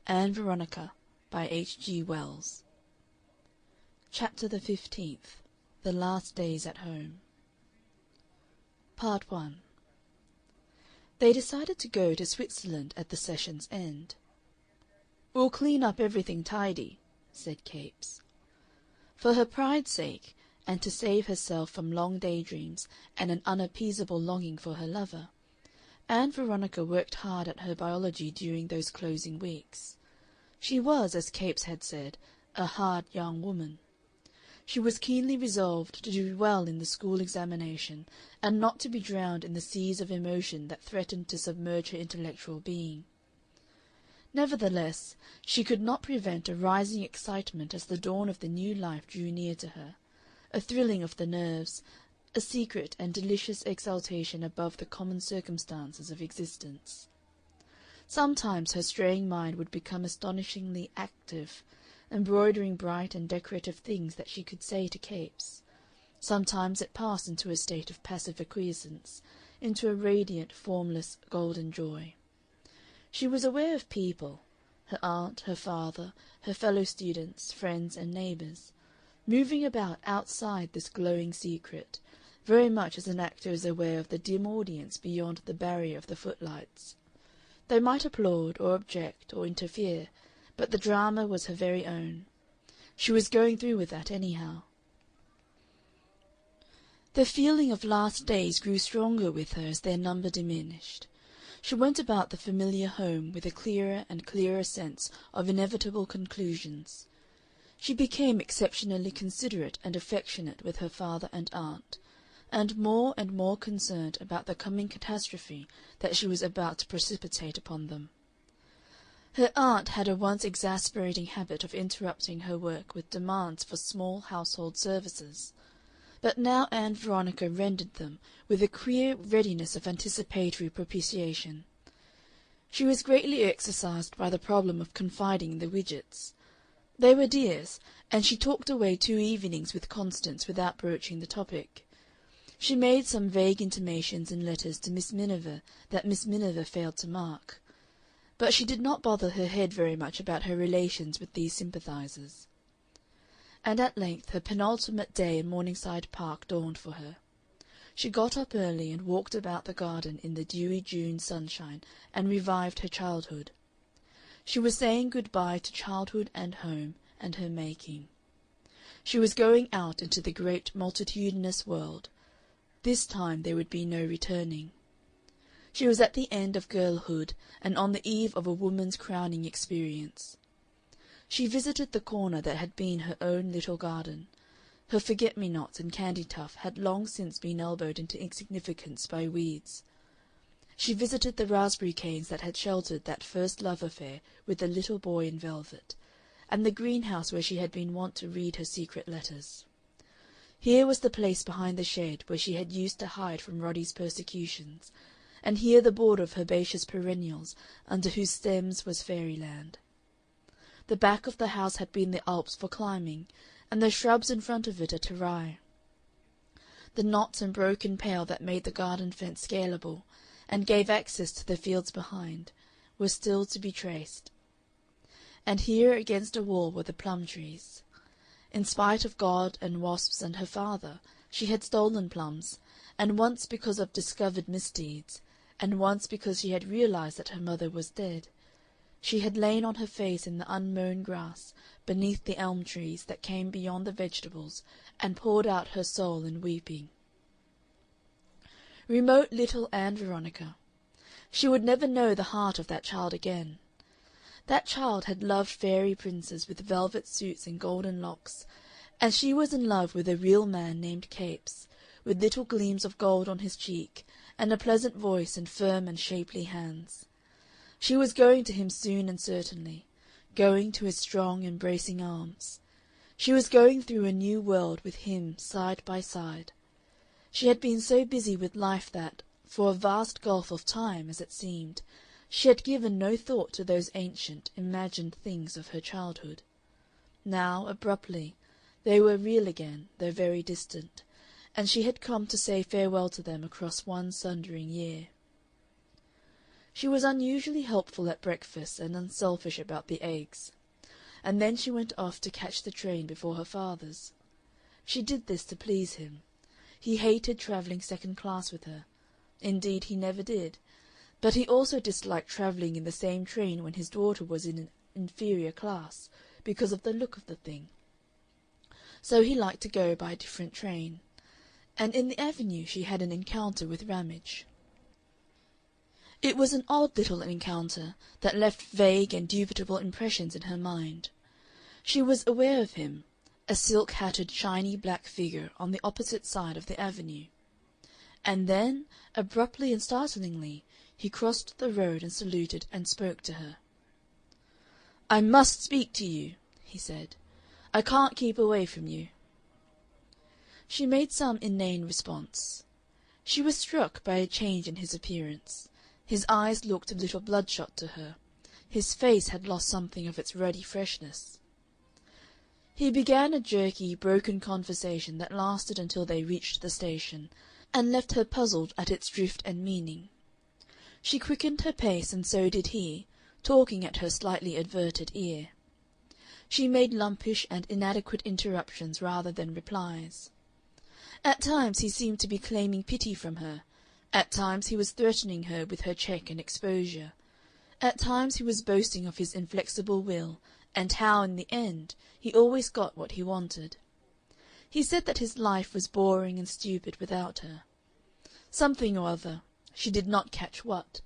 Anne Veronica by H.G.Wells. Chapter the 15th. The Last Days at Home. Part 1. They decided to go to Switzerland at the session's end. "We'll clean up everything tidy," said Capes. For her pride's sake, and to save herself from long daydreams and an unappeasable longing for her lover, Anne Veronica worked hard at her biology during those closing weeks. She was, as Capes had said, a hard young woman. She was keenly resolved to do well in the school examination and not to be drowned in the seas of emotion that threatened to submerge her intellectual being. Nevertheless, she could not prevent a rising excitement as the dawn of the new life drew near to her, a thrilling of the nerves, a secret and delicious exaltation above the common circumstances of existence. Sometimes her straying mind would become astonishingly active, embroidering bright and decorative things that she could say to Capes. Sometimes it passed into a state of passive acquiescence, into a radiant, formless, golden joy. She was aware of people, her aunt, her father, her fellow students, friends, and neighbors, moving about outside this glowing secret, very much as an actor is aware of the dim audience beyond the barrier of the footlights. They might applaud, or object, or interfere, but the drama was her very own. She was going through with that anyhow. The feeling of last days grew stronger with her as their number diminished. She went about the familiar home with a clearer and clearer sense of inevitable conclusions. She became exceptionally considerate and affectionate with her father and aunt, and more concerned about the coming catastrophe that she was about to precipitate upon them. Her aunt had a once exasperating habit of interrupting her work with demands for small household services, but now Ann Veronica rendered them with a queer readiness of anticipatory propitiation. She was greatly exercised by the problem of confiding in the Widgetts. They were dears, and she talked away 2 evenings with Constance without broaching the topic. She made some vague intimations in letters to Miss Miniver that Miss Miniver failed to mark. But she did not bother her head very much about her relations with these sympathizers. And at length her penultimate day in Morningside Park dawned for her. She got up early and walked about the garden in the dewy June sunshine and revived her childhood. She was saying good-bye to childhood and home and her making. She was going out into the great multitudinous world. This time there would be no returning. She was at the end of girlhood and on the eve of a woman's crowning experience. She visited the corner that had been her own little garden. Her forget-me-nots and candytuft had long since been elbowed into insignificance by weeds. She visited the raspberry canes that had sheltered that first love affair with the little boy in velvet, and the greenhouse where she had been wont to read her secret letters. Here was the place behind the shed where she had used to hide from Roddy's persecutions, and here the border of herbaceous perennials under whose stems was fairyland. The back of the house had been the Alps for climbing, and the shrubs in front of it a terrain. The knots and broken pale that made the garden fence scalable, and gave access to the fields behind, were still to be traced. And here against a wall were the plum trees. In spite of God and wasps and her father, she had stolen plums, and once because of discovered misdeeds, and once because she had realized that her mother was dead. She had lain on her face in the unmown grass beneath the elm trees that came beyond the vegetables and poured out her soul in weeping. Remote little Ann Veronica! She would never know the heart of that child again. That child had loved fairy princes with velvet suits and golden locks, and she was in love with a real man named Capes, with little gleams of gold on his cheek, and a pleasant voice and firm and shapely hands. She was going to him soon and certainly, going to his strong, embracing arms. She was going through a new world with him side by side. She had been so busy with life that, for a vast gulf of time, as it seemed, she had given no thought to those ancient, imagined things of her childhood. Now, abruptly, they were real again, though very distant, and she had come to say farewell to them across one sundering year. She was unusually helpful at breakfast and unselfish about the eggs, and then she went off to catch the train before her father's. She did this to please him. He hated travelling second class with her. Indeed, he never did. But he also disliked travelling in the same train when his daughter was in an inferior class, because of the look of the thing. So he liked to go by a different train. And in the avenue she had an encounter with Ramage. It was an odd little encounter that left vague and dubitable impressions in her mind. She was aware of him, a silk-hatted, shiny black figure on the opposite side of the avenue. And then, abruptly and startlingly, he crossed the road and saluted and spoke to her. "I must speak to you," he said. "I can't keep away from you." She made some inane response. She was struck by a change in his appearance. His eyes looked a little bloodshot to her. His face had lost something of its ruddy freshness. He began a jerky, broken conversation that lasted until they reached the station, and left her puzzled at its drift and meaning. She quickened her pace, and so did he, talking at her slightly averted ear. She made lumpish and inadequate interruptions rather than replies. At times he seemed to be claiming pity from her. At times he was threatening her with her check and exposure. At times he was boasting of his inflexible will, and how, in the end, he always got what he wanted. He said that his life was boring and stupid without her. Something or other, she did not catch what.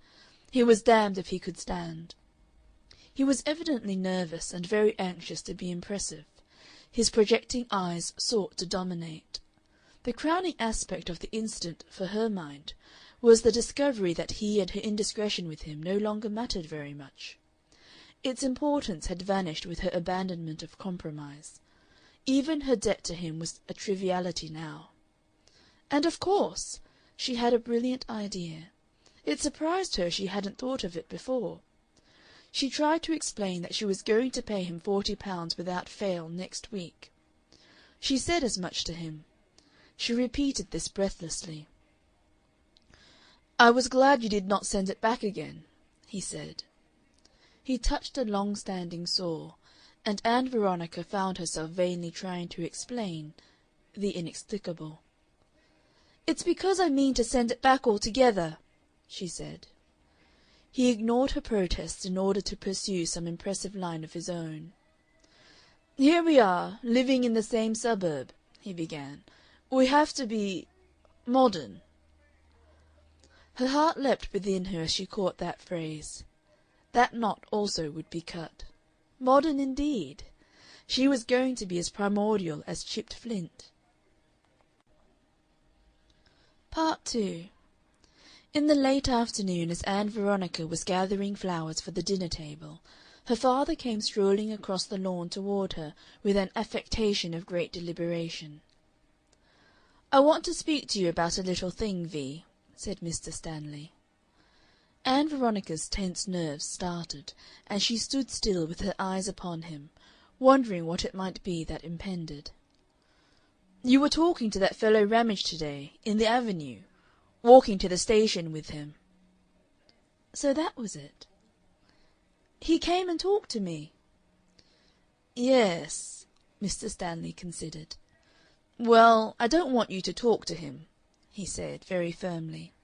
He was damned if he could stand. He was evidently nervous and very anxious to be impressive. His projecting eyes sought to dominate. The crowning aspect of the incident for her mind was the discovery that he and her indiscretion with him no longer mattered very much. Its importance had vanished with her abandonment of compromise. Even her debt to him was a triviality now. And of course she had a brilliant idea. It surprised her she hadn't thought of it before. She tried to explain that she was going to pay him £40 without fail next week. She said as much to him. She repeated this breathlessly. "I was glad you did not send it back again," he said. He touched a long-standing sore, and Ann Veronica found herself vainly trying to explain the inexplicable. "It's because I mean to send it back altogether," she said. He ignored her protests in order to pursue some impressive line of his own. "Here we are, living in the same suburb," he began. "We have to be modern." Her heart leapt within her as she caught that phrase. That knot also would be cut. Modern indeed! She was going to be as primordial as chipped flint. Part 2. In the late afternoon, as Ann Veronica was gathering flowers for the dinner-table, her father came strolling across the lawn toward her with an affectation of great deliberation. "I want to speak to you about a little thing, Vee," said Mr. Stanley. Ann Veronica's tense nerves started, and she stood still with her eyes upon him, wondering what it might be that impended. "You were talking to that fellow Ramage to-day, in the Avenue, walking to the station with him." "So that was it?" "He came and talked to me." "Yes," Mr. Stanley considered. "Well, I don't want you to talk to him," he said, very firmly.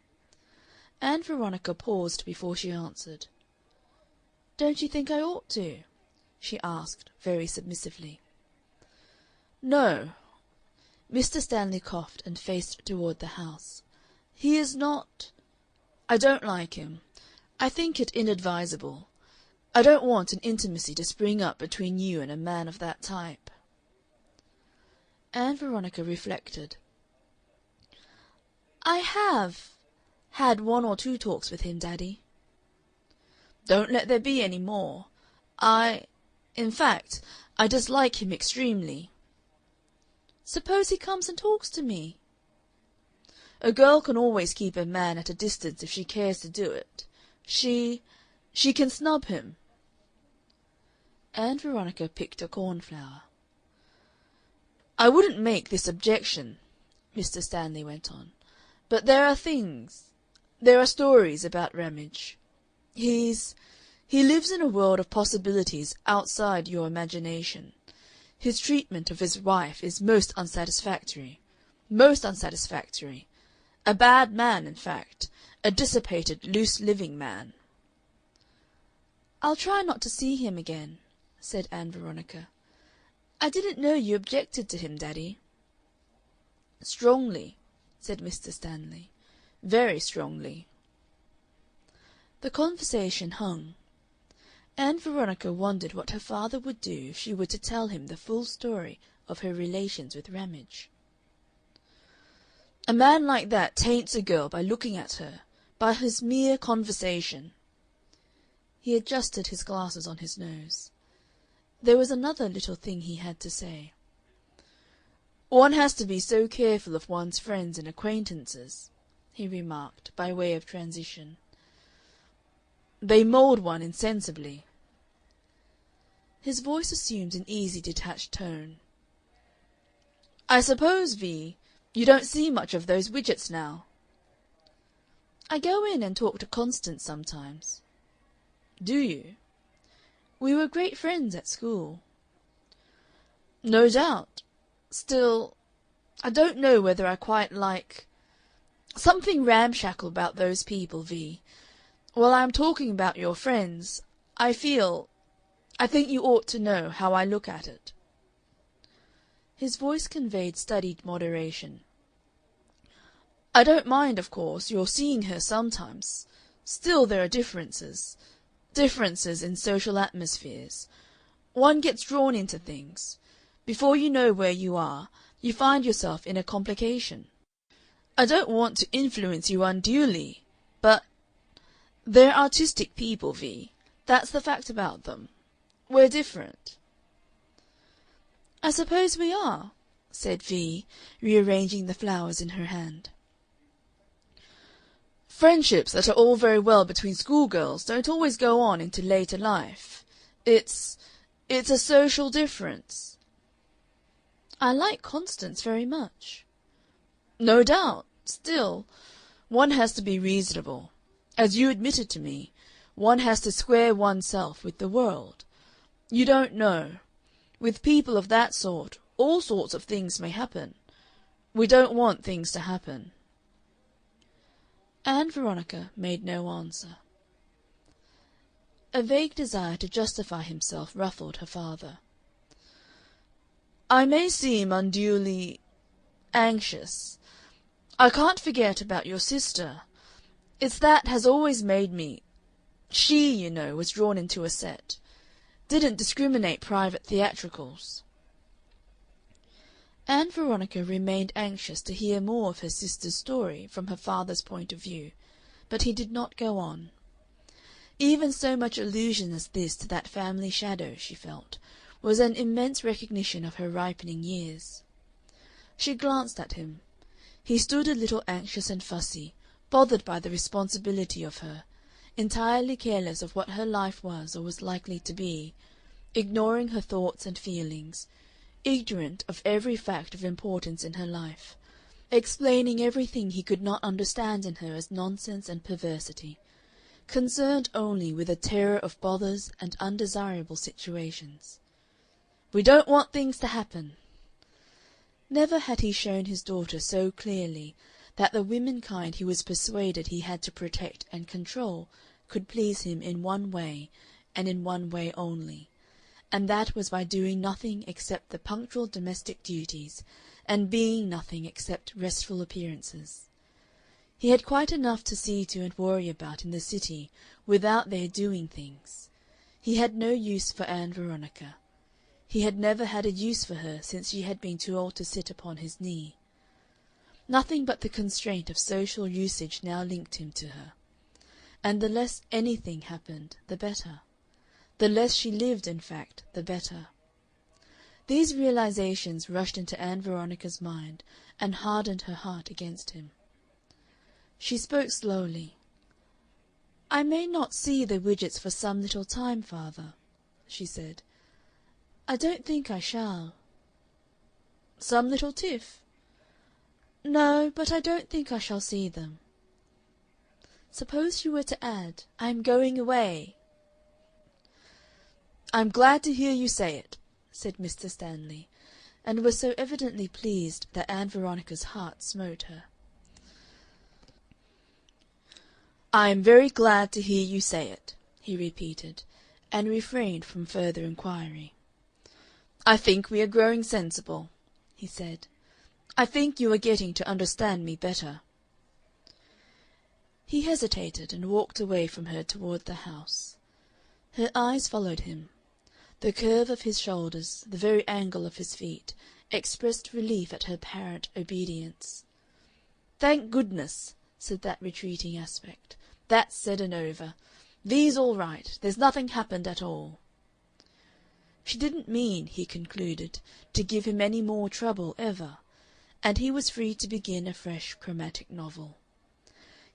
Ann Veronica paused before she answered. "Don't you think I ought to?" she asked, very submissively. "No." Mr. Stanley coughed and faced toward the house. "He is not... I don't like him. I think it inadvisable. I don't want an intimacy to spring up between you and a man of that type." Ann Veronica reflected. "I have had one or two talks with him, Daddy." "Don't let there be any more. In fact, I dislike him extremely." "Suppose he comes and talks to me?" "A girl can always keep a man at a distance if she cares to do it. She can snub him." Ann Veronica picked a cornflower. "I wouldn't make this objection," Mr. Stanley went on, "but there are stories about Ramage." He lives in a world of possibilities outside your imagination. His treatment of his wife is most unsatisfactory. Most unsatisfactory. A bad man, in fact. A dissipated, loose-living man." "I'll try not to see him again," said Ann Veronica. "I didn't know you objected to him, Daddy." "Strongly," said Mr. Stanley. "Very strongly." The conversation hung. Ann Veronica wondered what her father would do if she were to tell him the full story of her relations with Ramage. "A man like that taints a girl by looking at her, by his mere conversation." He adjusted his glasses on his nose. There was another little thing he had to say. "One has to be so careful of one's friends and acquaintances," he remarked, by way of transition. "They mould one insensibly." His voice assumed an easy, detached tone. "I suppose, V, you don't see much of those Widgetts now?" "I go in and talk to Constance sometimes." "Do you?" "We were great friends at school." "No doubt. Still, I don't know whether I quite like something ramshackle about those people, V. While I am talking about your friends, I think you ought to know how I look at it." His voice conveyed studied moderation. "I don't mind, of course, your seeing her sometimes. Still there are differences. Differences in social atmospheres. One gets drawn into things. Before you know where you are, you find yourself in a complication. I don't want to influence you unduly, but they're artistic people, V. That's the fact about them. We're different." "I suppose we are," said V, rearranging the flowers in her hand. "Friendships that are all very well between schoolgirls don't always go on into later life. It's a social difference." "I like Constance very much." "No doubt. Still, one has to be reasonable. As you admitted to me, one has to square oneself with the world. You don't know. With people of that sort, all sorts of things may happen. We don't want things to happen." Ann Veronica made no answer. A vague desire to justify himself ruffled her father. "I may seem unduly anxious. I can't forget about your sister. It's that has always made me she, you know, was drawn into a set. Didn't discriminate private theatricals." Ann Veronica remained anxious to hear more of her sister's story from her father's point of view, but he did not go on. Even so much allusion as this to that family shadow, she felt, was an immense recognition of her ripening years. She glanced at him. He stood a little anxious and fussy, bothered by the responsibility of her, entirely careless of what her life was or was likely to be, ignoring her thoughts and feelings, ignorant of every fact of importance in her life, explaining everything he could not understand in her as nonsense and perversity, concerned only with a terror of bothers and undesirable situations. "We don't want things to happen." Never had he shown his daughter so clearly that the womenkind he was persuaded he had to protect and control could please him in one way, and in one way only, and that was by doing nothing except the punctual domestic duties, and being nothing except restful appearances. He had quite enough to see to and worry about in the city without their doing things. He had no use for Ann Veronica. He had never had a use for her since she had been too old to sit upon his knee. Nothing but the constraint of social usage now linked him to her. And the less anything happened, the better. The less she lived, in fact, the better. These realizations rushed into Ann Veronica's mind and hardened her heart against him. She spoke slowly. "I may not see the Widgetts for some little time, father," she said. "I don't think I shall." "Some little tiff?" "No, but I don't think I shall see them." Suppose she were to add, "I am going away." "I am glad to hear you say it," said Mr. Stanley, and was so evidently pleased that Ann Veronica's heart smote her. "I am very glad to hear you say it," he repeated, and refrained from further inquiry. "I think we are growing sensible," he said. "I think you are getting to understand me better." He hesitated and walked away from her toward the house. Her eyes followed him. The curve of his shoulders, the very angle of his feet, expressed relief at her apparent obedience. "Thank goodness," said that retreating aspect. "That's said and over. V's all right. There's nothing happened at all." She didn't mean, he concluded, to give him any more trouble ever, and he was free to begin a fresh chromatic novel.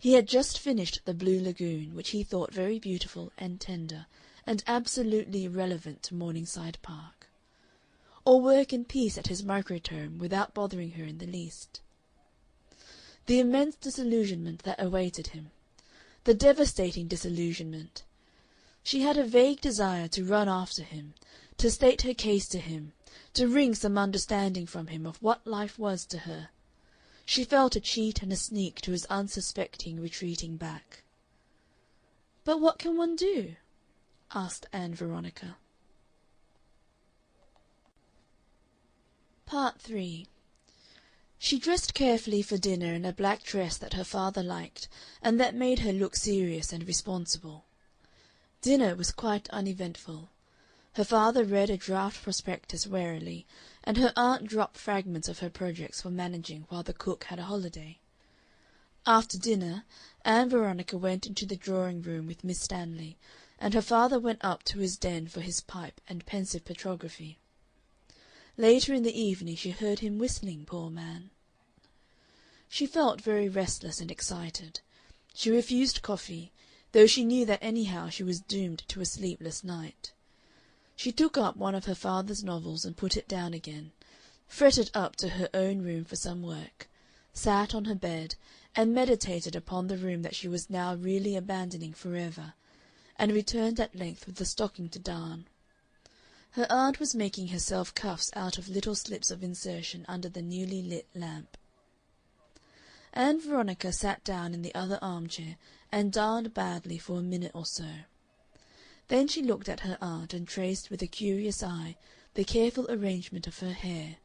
He had just finished The Blue Lagoon, which he thought very beautiful and tender, and absolutely irrelevant to Morningside Park. Or work in peace at his microtome without bothering her in the least. The immense disillusionment that awaited him. The devastating disillusionment. She had a vague desire to run after him, to state her case to him, to wring some understanding from him of what life was to her. She felt a cheat and a sneak to his unsuspecting retreating back. "But what can one do?" asked Ann Veronica. Part 3. She dressed carefully for dinner in a black dress that her father liked, and that made her look serious and responsible. Dinner was quite uneventful. Her father read a draft prospectus warily, and her aunt dropped fragments of her projects for managing while the cook had a holiday. After dinner Ann Veronica went into the drawing-room with Miss Stanley, and her father went up to his den for his pipe and pensive petrography. Later in the evening she heard him whistling, poor man. She felt very restless and excited. She refused coffee, though she knew that anyhow she was doomed to a sleepless night. She took up one of her father's novels and put it down again, fretted up to her own room for some work, sat on her bed, and meditated upon the room that she was now really abandoning forever, and returned at length with the stocking to darn. Her aunt was making herself cuffs out of little slips of insertion under the newly lit lamp. Ann Veronica sat down in the other armchair and darned badly for a minute or so. Then she looked at her aunt and traced with a curious eye the careful arrangement of her hair,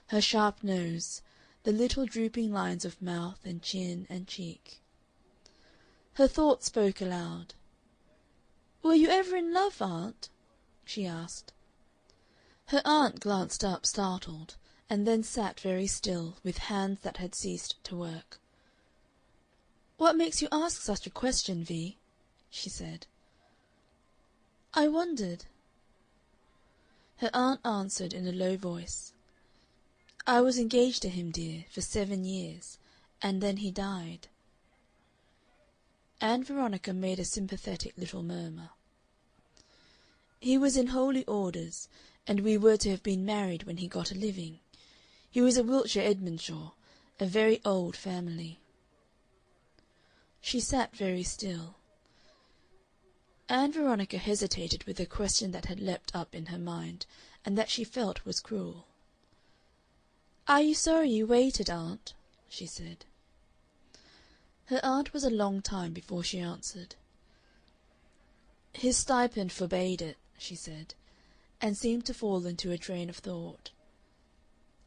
her sharp nose, the little drooping lines of mouth and chin and cheek. Her thoughts spoke aloud. "Were you ever in love, aunt?" she asked. Her aunt glanced up, startled, and then sat very still, with hands that had ceased to work. "What makes you ask such a question, Vee?" she said. "I wondered." Her aunt answered in a low voice. "I was engaged to him, dear, for 7 years, and then he died." Ann Veronica made a sympathetic little murmur. "He was in holy orders, and we were to have been married when he got a living. He was a Wiltshire Edmondshaw, a very old family." She sat very still. Ann Veronica hesitated with a question that had leapt up in her mind, and that she felt was cruel. "Are you sorry you waited, aunt?" she said. Her aunt was a long time before she answered. "His stipend forbade it," she said, and seemed to fall into a train of thought.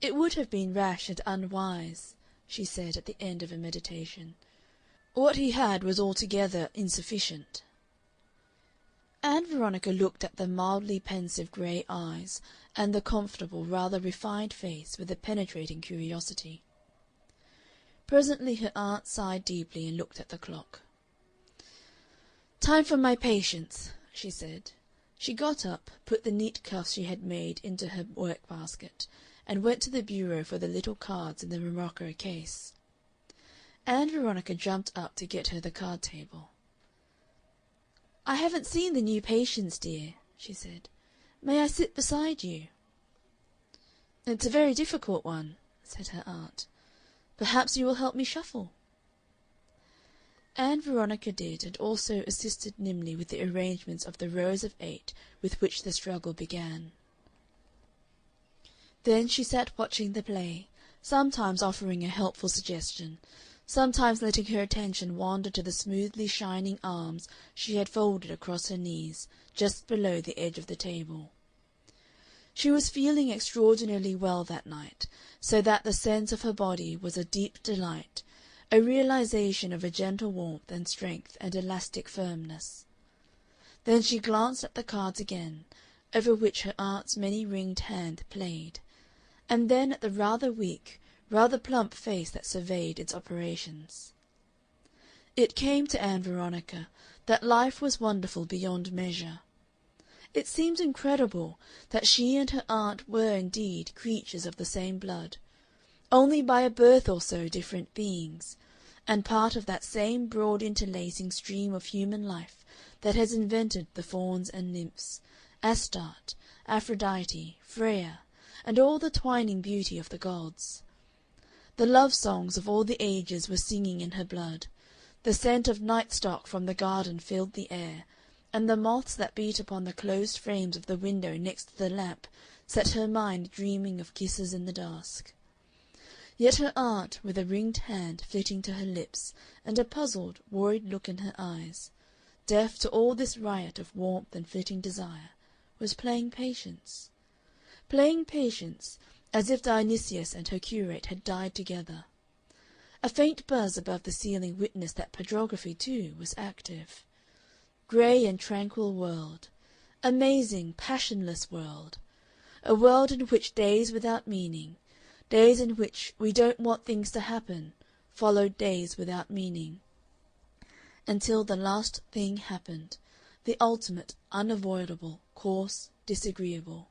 "It would have been rash and unwise," she said at the end of a meditation. "What he had was altogether insufficient." Ann Veronica looked at the mildly pensive gray eyes and the comfortable, rather refined face with a penetrating curiosity. Presently her aunt sighed deeply and looked at the clock. "Time for my patients," she said. She got up, put the neat cuffs she had made into her work-basket, and went to the bureau for the little cards in the morocco case. Ann Veronica jumped up to get her the card table. "I haven't seen the new patients, dear," she said. "May I sit beside you?" "It's a very difficult one," said her aunt. "Perhaps you will help me shuffle." Ann Veronica did, and also assisted nimbly with the arrangements of the rows of 8 with which the struggle began. Then she sat watching the play, sometimes offering a helpful suggestion, sometimes letting her attention wander to the smoothly shining arms she had folded across her knees, just below the edge of the table. She was feeling extraordinarily well that night, so that the sense of her body was a deep delight, a realization of a gentle warmth and strength and elastic firmness. Then she glanced at the cards again, over which her aunt's many-ringed hand played, and then at the rather weak, rather plump face that surveyed its operations. It came to Ann Veronica that life was wonderful beyond measure. It seemed incredible that she and her aunt were indeed creatures of the same blood, only by a birth or so different beings, and part of that same broad interlacing stream of human life that has invented the fauns and nymphs, Astarte, Aphrodite, Freya, and all the twining beauty of the gods. The love songs of all the ages were singing in her blood, the scent of night-stock from the garden filled the air, and the moths that beat upon the closed frames of the window next to the lamp set her mind dreaming of kisses in the dusk. Yet her aunt, with a ringed hand flitting to her lips and a puzzled, worried look in her eyes, deaf to all this riot of warmth and flitting desire, was playing Patience. Playing Patience, as if Dionysius and her curate had died together. A faint buzz above the ceiling witnessed that petrography, too, was active. Grey and tranquil world, amazing, passionless world, a world in which days without meaning, days in which we don't want things to happen, followed days without meaning, until the last thing happened, the ultimate, unavoidable, coarse, disagreeable.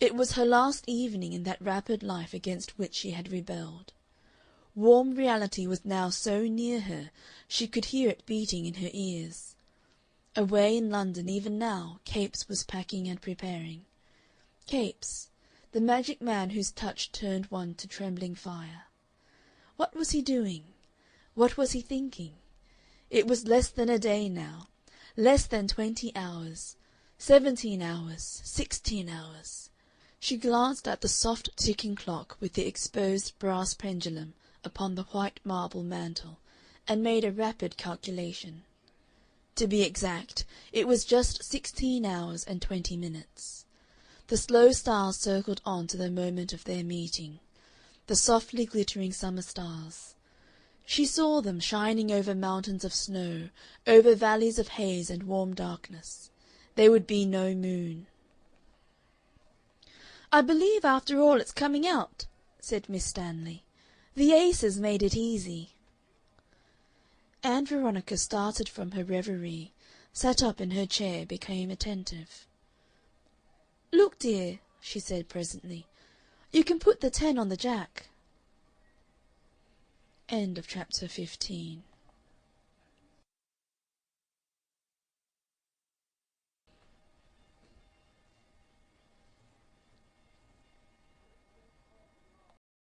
It was her last evening in that rapid life against which she had rebelled. Warm reality was now so near her she could hear it beating in her ears. Away in London even now Capes was packing and preparing. Capes, the magic man whose touch turned one to trembling fire. What was he doing? What was he thinking? It was less than a day now, less than 20 hours, 17 hours, 16 hours. She glanced at the soft ticking clock with the exposed brass pendulum upon the white marble mantel and made a rapid calculation. To be exact, it was just 16 hours and 20 minutes. The slow stars circled on to the moment of their meeting, the softly glittering summer stars. She saw them shining over mountains of snow, over valleys of haze and warm darkness. There would be no moon. "I believe after all it's coming out," said Miss Stanley. "The aces made it easy." Ann Veronica started from her reverie, sat up in her chair, became attentive. "Look, dear," she said presently, "you can put the 10 on the jack." End of chapter 15.